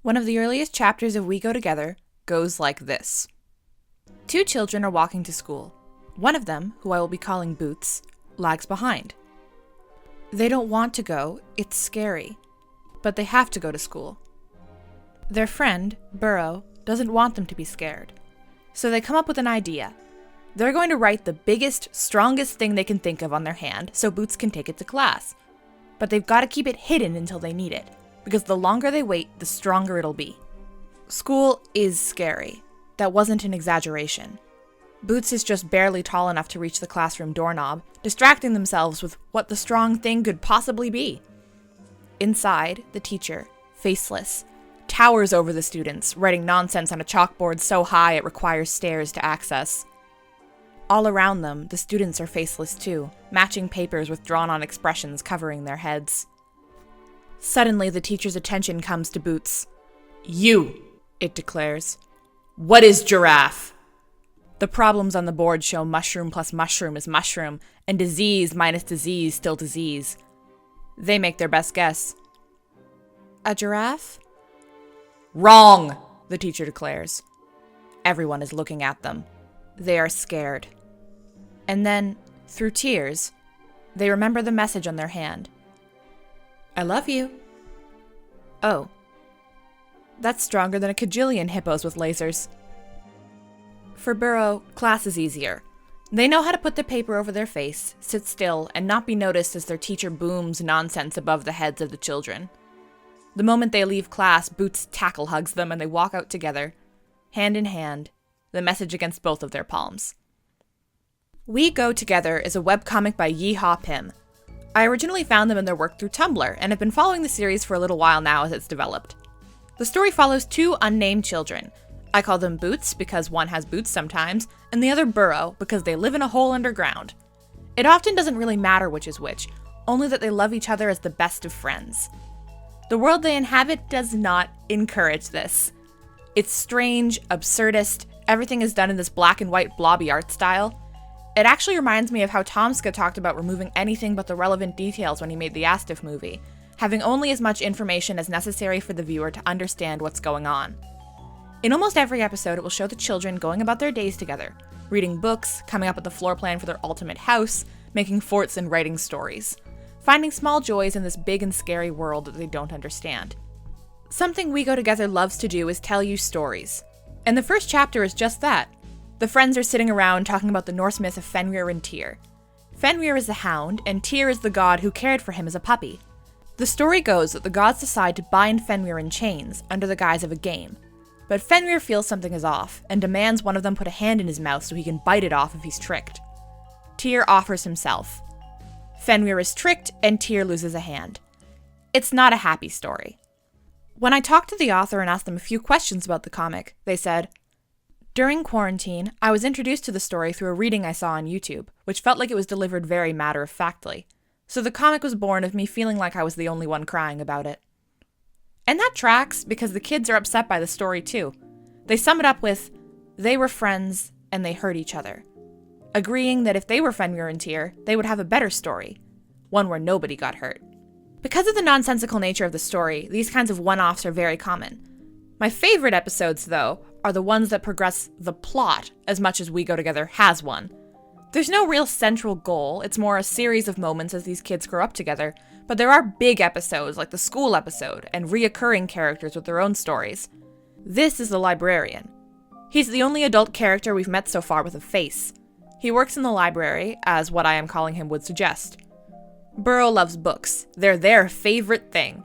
One of the earliest chapters of We Go Together goes like this. 2 children are walking to school. One of them, who I will be calling Boots, lags behind. They don't want to go, it's scary, but they have to go to school. Their friend, Burrow, doesn't want them to be scared, so they come up with an idea. They're going to write the biggest, strongest thing they can think of on their hand so Boots can take it to class. But they've got to keep it hidden until they need it, because the longer they wait, the stronger it'll be. School is scary. That wasn't an exaggeration. Boots is just barely tall enough to reach the classroom doorknob, distracting themselves with what the strong thing could possibly be. Inside, the teacher, faceless, towers over the students, writing nonsense on a chalkboard so high it requires stairs to access. All around them, the students are faceless too, matching papers with drawn-on expressions covering their heads. Suddenly, the teacher's attention comes to Boots. "You," it declares. "What is giraffe?" The problems on the board show mushroom plus mushroom is mushroom, and disease minus disease still disease. They make their best guess. "A giraffe?" "Wrong," the teacher declares. Everyone is looking at them. They are scared. And then, through tears, they remember the message on their hand. "I love you." Oh. That's stronger than a cajillion hippos with lasers. For Burrow, class is easier. They know how to put the paper over their face, sit still, and not be noticed as their teacher booms nonsense above the heads of the children. The moment they leave class, Boots tackle hugs them and they walk out together, hand in hand, the message against both of their palms. We Go Together is a webcomic by Yeehawpim. I originally found them in their work through Tumblr and have been following the series for a little while now as it's developed. The story follows 2 unnamed children. I call them Boots because one has boots sometimes, and the other Burrow because they live in a hole underground. It often doesn't really matter which is which, only that they love each other as the best of friends. The world they inhabit does not encourage this. It's strange, absurdist, everything is done in this black and white blobby art style. It actually reminds me of how Tomska talked about removing anything but the relevant details when he made the Astif movie, having only as much information as necessary for the viewer to understand what's going on. In almost every episode, it will show the children going about their days together, reading books, coming up with the floor plan for their ultimate house, making forts and writing stories, finding small joys in this big and scary world that they don't understand. Something We Go Together loves to do is tell you stories. And the first chapter is just that. The friends are sitting around talking about the Norse myth of Fenrir and Tyr. Fenrir is the hound, and Tyr is the god who cared for him as a puppy. The story goes that the gods decide to bind Fenrir in chains under the guise of a game. But Fenrir feels something is off, and demands one of them put a hand in his mouth so he can bite it off if he's tricked. Tyr offers himself. Fenrir is tricked, and Tyr loses a hand. It's not a happy story. When I talked to the author and asked them a few questions about the comic, they said, "During quarantine, I was introduced to the story through a reading I saw on YouTube, which felt like it was delivered very matter-of-factly. So the comic was born of me feeling like I was the only one crying about it." And that tracks, because the kids are upset by the story too. They sum it up with, they were friends and they hurt each other, agreeing that if they were Fenrir and Tyr, they would have a better story, one where nobody got hurt. Because of the nonsensical nature of the story, these kinds of one-offs are very common. My favorite episodes, though, are the ones that progress the plot as much as We Go Together has one. There's no real central goal, it's more a series of moments as these kids grow up together, but there are big episodes like the school episode and reoccurring characters with their own stories. This is the librarian. He's the only adult character we've met so far with a face. He works in the library, as what I am calling him would suggest. Burrow loves books. They're their favorite thing.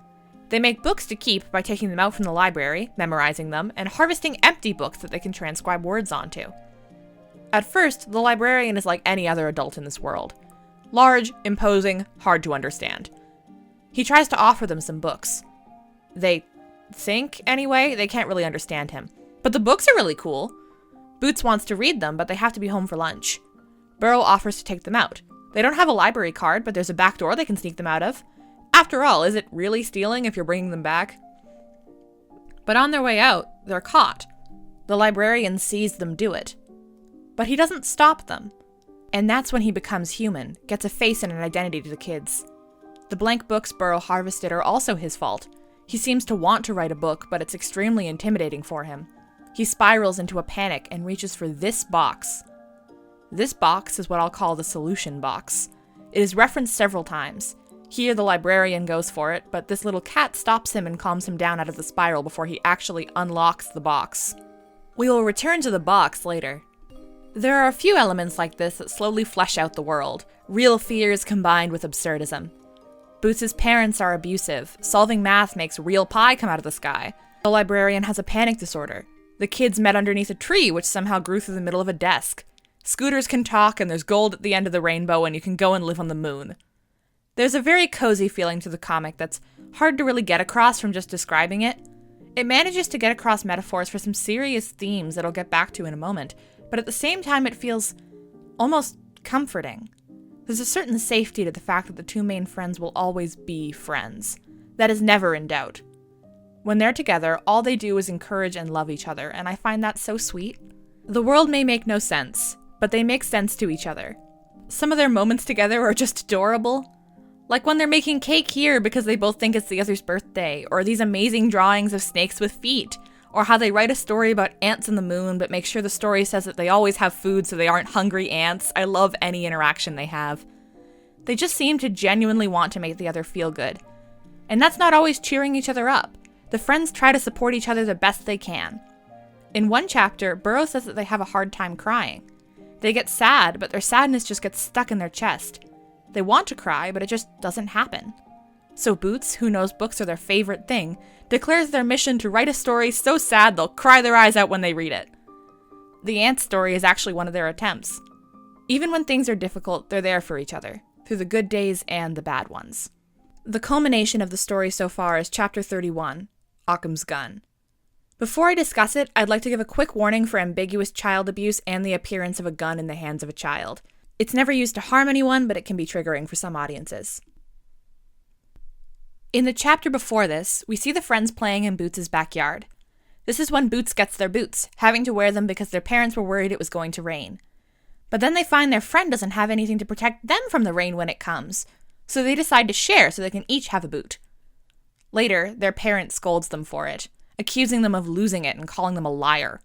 They make books to keep by taking them out from the library, memorizing them, and harvesting empty books that they can transcribe words onto. At first, the librarian is like any other adult in this world. Large, imposing, hard to understand. He tries to offer them some books. They think, anyway, they can't really understand him. But the books are really cool. Boots wants to read them, but they have to be home for lunch. Burrow offers to take them out. They don't have a library card, but there's a back door they can sneak them out of. After all, is it really stealing if you're bringing them back? But on their way out, they're caught. The librarian sees them do it. But he doesn't stop them. And that's when he becomes human, gets a face and an identity to the kids. The blank books Burrow harvested are also his fault. He seems to want to write a book, but it's extremely intimidating for him. He spirals into a panic and reaches for this box. This box is what I'll call the solution box. It is referenced several times. Here the librarian goes for it, but this little cat stops him and calms him down out of the spiral before he actually unlocks the box. We will return to the box later. There are a few elements like this that slowly flesh out the world, real fears combined with absurdism. Boots' parents are abusive, solving math makes real pie come out of the sky. The librarian has a panic disorder. The kids met underneath a tree which somehow grew through the middle of a desk. Scooters can talk and there's gold at the end of the rainbow and you can go and live on the moon. There's a very cozy feeling to the comic that's hard to really get across from just describing it. It manages to get across metaphors for some serious themes that I'll get back to in a moment, but at the same time it feels almost comforting. There's a certain safety to the fact that the two main friends will always be friends. That is never in doubt. When they're together, all they do is encourage and love each other, and I find that so sweet. The world may make no sense, but they make sense to each other. Some of their moments together are just adorable. Like when they're making cake here because they both think it's the other's birthday, or these amazing drawings of snakes with feet, or how they write a story about ants on the moon but make sure the story says that they always have food so they aren't hungry ants. I love any interaction they have. They just seem to genuinely want to make the other feel good. And that's not always cheering each other up. The friends try to support each other the best they can. In one chapter, Burrow says that they have a hard time crying. They get sad, but their sadness just gets stuck in their chest. They want to cry, but it just doesn't happen. So Boots, who knows books are their favorite thing, declares their mission to write a story so sad they'll cry their eyes out when they read it. The ant story is actually one of their attempts. Even when things are difficult, they're there for each other, through the good days and the bad ones. The culmination of the story so far is chapter 31, Occam's Gun. Before I discuss it, I'd like to give a quick warning for ambiguous child abuse and the appearance of a gun in the hands of a child. It's never used to harm anyone, but it can be triggering for some audiences. In the chapter before this, we see the friends playing in Boots' backyard. This is when Boots gets their boots, having to wear them because their parents were worried it was going to rain. But then they find their friend doesn't have anything to protect them from the rain when it comes, so they decide to share so they can each have a boot. Later, their parent scolds them for it, accusing them of losing it and calling them a liar.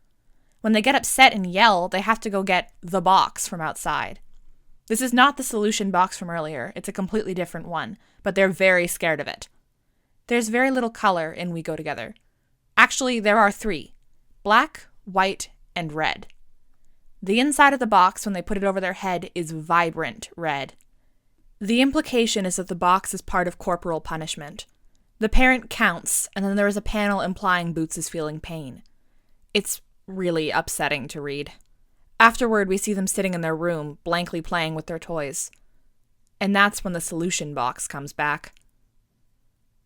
When they get upset and yell, they have to go get the box from outside. This is not the solution box from earlier, it's a completely different one, but they're very scared of it. There's very little color in We Go Together. Actually, there are 3: black, white, and red. The inside of the box, when they put it over their head, is vibrant red. The implication is that the box is part of corporal punishment. The parent counts, and then there is a panel implying Boots is feeling pain. It's really upsetting to read. Afterward, we see them sitting in their room, blankly playing with their toys. And that's when the solution box comes back.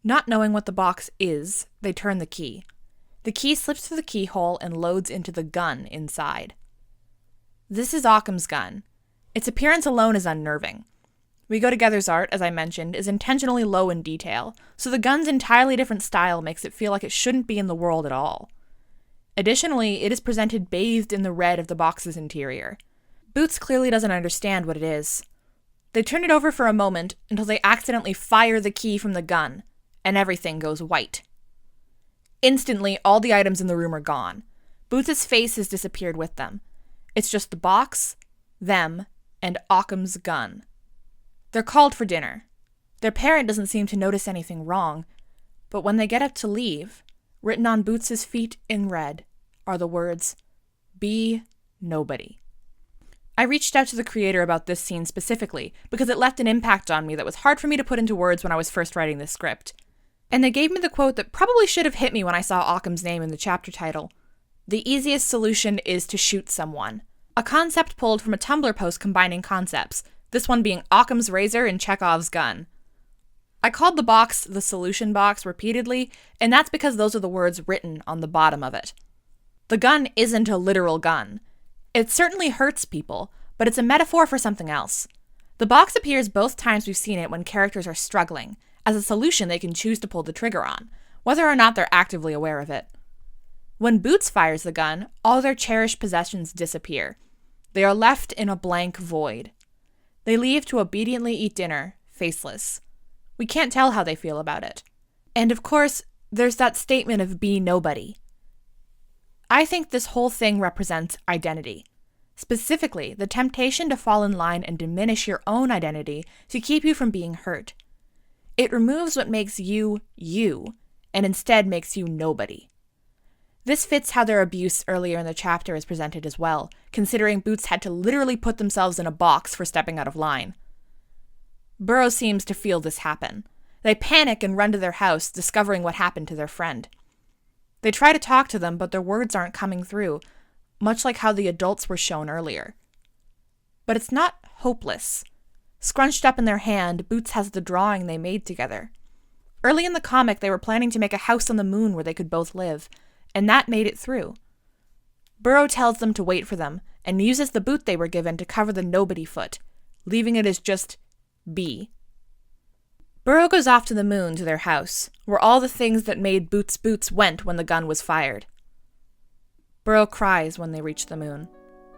Not knowing what the box is, they turn the key. The key slips through the keyhole and loads into the gun inside. This is Occam's gun. Its appearance alone is unnerving. We Go Together's art, as I mentioned, is intentionally low in detail, so the gun's entirely different style makes it feel like it shouldn't be in the world at all. Additionally, it is presented bathed in the red of the box's interior. Boots clearly doesn't understand what it is. They turn it over for a moment until they accidentally fire the key from the gun, and everything goes white. Instantly, all the items in the room are gone. Boots' face has disappeared with them. It's just the box, them, and Occam's gun. They're called for dinner. Their parent doesn't seem to notice anything wrong, but when they get up to leave, written on Boots' feet in red are the words, "Be nobody." I reached out to the creator about this scene specifically because it left an impact on me that was hard for me to put into words when I was first writing this script. And they gave me the quote that probably should have hit me when I saw Occam's name in the chapter title. "The easiest solution is to shoot someone." A concept pulled from a Tumblr post combining concepts, this one being Occam's razor and Chekhov's gun. I called the box the solution box repeatedly, and that's because those are the words written on the bottom of it. The gun isn't a literal gun. It certainly hurts people, but it's a metaphor for something else. The box appears both times we've seen it when characters are struggling, as a solution they can choose to pull the trigger on, whether or not they're actively aware of it. When Boots fires the gun, all their cherished possessions disappear. They are left in a blank void. They leave to obediently eat dinner, faceless. We can't tell how they feel about it. And of course, there's that statement of be nobody. I think this whole thing represents identity. Specifically, the temptation to fall in line and diminish your own identity to keep you from being hurt. It removes what makes you, you, and instead makes you nobody. This fits how their abuse earlier in the chapter is presented as well, considering Boots had to literally put themselves in a box for stepping out of line. Burrow seems to feel this happen. They panic and run to their house, discovering what happened to their friend. They try to talk to them, but their words aren't coming through, much like how the adults were shown earlier. But it's not hopeless. Scrunched up in their hand, Boots has the drawing they made together. Early in the comic, they were planning to make a house on the moon where they could both live, and that made it through. Burrow tells them to wait for them, and uses the boot they were given to cover the nobody foot, leaving it as just B. Burrow goes off to the moon to their house, where all the things that made Boots Boots went when the gun was fired. Burrow cries when they reach the moon,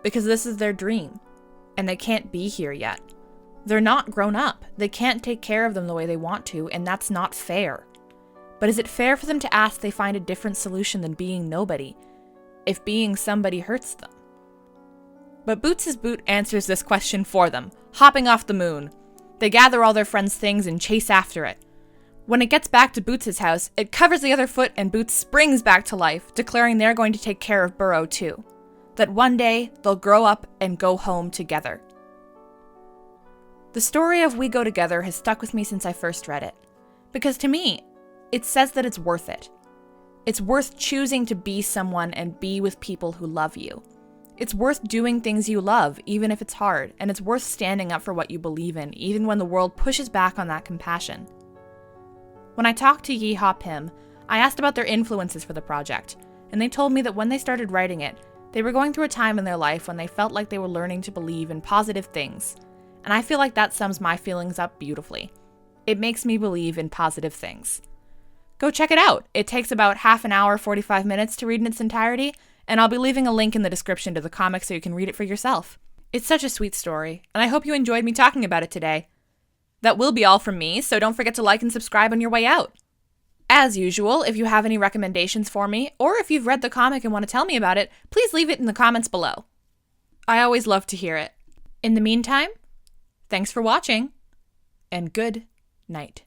because this is their dream, and they can't be here yet. They're not grown up, they can't take care of them the way they want to, and that's not fair. But is it fair for them to ask they find a different solution than being nobody, if being somebody hurts them? But Boots' boot answers this question for them, hopping off the moon. They gather all their friends' things and chase after it. When it gets back to Boots' house, it covers the other foot and Boots springs back to life, declaring they're going to take care of Burrow too. That one day, they'll grow up and go home together. The story of We Go Together has stuck with me since I first read it. Because to me, it says that it's worth it. It's worth choosing to be someone and be with people who love you. It's worth doing things you love, even if it's hard, and it's worth standing up for what you believe in, even when the world pushes back on that compassion. When I talked to Yeehawpim, I asked about their influences for the project, and they told me that when they started writing it, they were going through a time in their life when they felt like they were learning to believe in positive things, and I feel like that sums my feelings up beautifully. It makes me believe in positive things. Go check it out. It takes about half an hour, 45 minutes to read in its entirety, and I'll be leaving a link in the description to the comic so you can read it for yourself. It's such a sweet story, and I hope you enjoyed me talking about it today. That will be all from me, so don't forget to like and subscribe on your way out. As usual, if you have any recommendations for me, or if you've read the comic and want to tell me about it, please leave it in the comments below. I always love to hear it. In the meantime, thanks for watching, and good night.